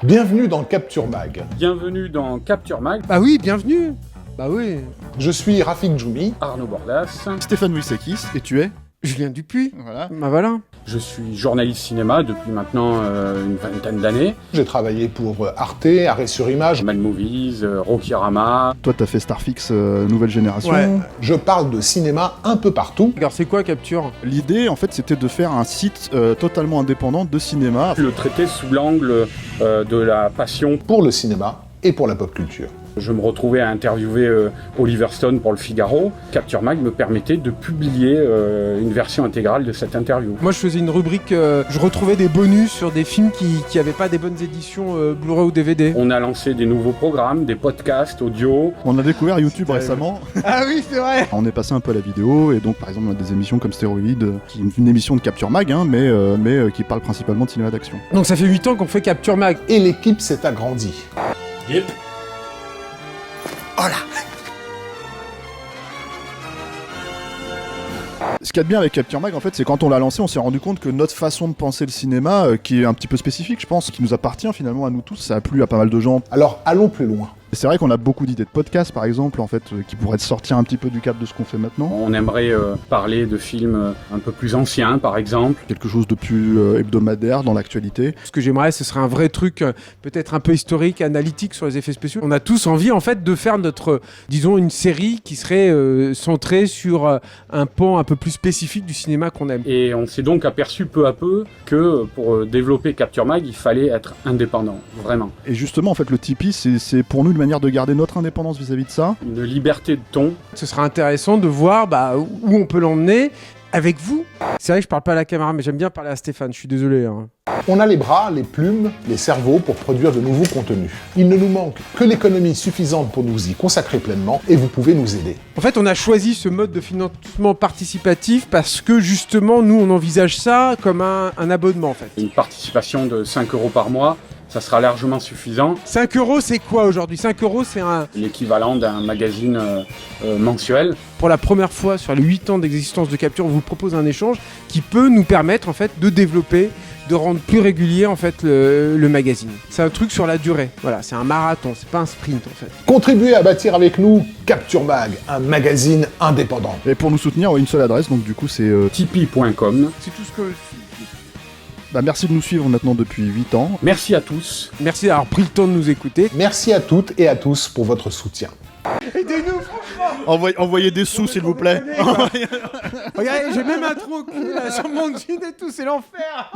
Bienvenue dans Capture Mag. Bienvenue dans Capture Mag. Bah oui, bienvenue. Bah oui. Je suis Rafik Djoumi. Arnaud Bordas. Stéphane Wissakis, et tu es Julien Dupuis. Voilà. Bah voilà. Je suis journaliste cinéma depuis maintenant une vingtaine d'années. J'ai travaillé pour Arte, Arrêt sur Image. Mad Movies, Rokirama. Toi, t'as fait Starfix Nouvelle Génération. Ouais. Je parle de cinéma un peu partout. Alors c'est quoi Capture? L'idée, en fait, c'était de faire un site totalement indépendant de cinéma. Le traiter sous l'angle de la passion. Pour le cinéma et pour la pop culture. Je me retrouvais à interviewer Oliver Stone pour le Figaro. Capture Mag me permettait de publier une version intégrale de cette interview. Moi je faisais une rubrique, je retrouvais des bonus sur des films qui avaient pas des bonnes éditions Blu-ray ou DVD. On a lancé des nouveaux programmes, des podcasts, audio. On a découvert YouTube récemment. Ah oui, c'est vrai. On est passé un peu à la vidéo, et donc, par exemple, on a des émissions comme Stéroïde, qui est une émission de Capture Mag, hein, mais qui parle principalement de cinéma d'action. Donc ça fait 8 ans qu'on fait Capture Mag. Et l'équipe s'est agrandie. Yep. Ce qu'il y a de bien avec Capture Mag, en fait, c'est quand on l'a lancé, on s'est rendu compte que notre façon de penser le cinéma, qui est un petit peu spécifique, je pense, qui nous appartient finalement à nous tous, ça a plu à pas mal de gens. Alors allons plus loin. C'est vrai qu'on a beaucoup d'idées de podcasts, par exemple, en fait, qui pourraient sortir un petit peu du cadre de ce qu'on fait maintenant. On aimerait parler de films un peu plus anciens, par exemple. Quelque chose de plus hebdomadaire dans l'actualité. Ce que j'aimerais, ce serait un vrai truc, peut-être un peu historique, analytique sur les effets spéciaux. On a tous envie, en fait, de faire notre, disons, une série qui serait centrée sur un pan un peu plus spécifique du cinéma qu'on aime. Et on s'est donc aperçu peu à peu que pour développer Capture Mag, il fallait être indépendant, vraiment. Et justement, en fait, le Tipeee, c'est pour nous une manière de garder notre indépendance vis-à-vis de ça. Une liberté de ton. Ce sera intéressant de voir où on peut l'emmener avec vous. C'est vrai que je parle pas à la caméra, mais j'aime bien parler à Stéphane, je suis désolé. Hein. On a les bras, les plumes, les cerveaux pour produire de nouveaux contenus. Il ne nous manque que l'économie suffisante pour nous y consacrer pleinement et vous pouvez nous aider. En fait, on a choisi ce mode de financement participatif parce que justement, nous, on envisage ça comme un abonnement en fait. Une participation de 5 € par mois, ça sera largement suffisant. 5 € c'est quoi aujourd'hui? 5 € c'est L'équivalent d'un magazine mensuel. pour la première fois sur les 8 ans d'existence de Capture, on vous propose un échange qui peut nous permettre en fait de développer, de rendre plus régulier en fait le magazine. C'est un truc sur la durée. Voilà, c'est un marathon, c'est pas un sprint en fait. Contribuez à bâtir avec nous Capture Mag, un magazine indépendant. Et pour nous soutenir, une seule adresse, donc du coup, c'est... Tipeee.com. C'est tout ce que... merci de nous suivre maintenant depuis 8 ans. Merci à tous. Merci d'avoir pris le temps de nous écouter. Merci à toutes et à tous pour votre soutien. Aidez-nous, franchement. Envoyez des sous, s'il vous plaît. Regardez, j'ai même un trou au cul là, sur mon jean et tout, c'est l'enfer.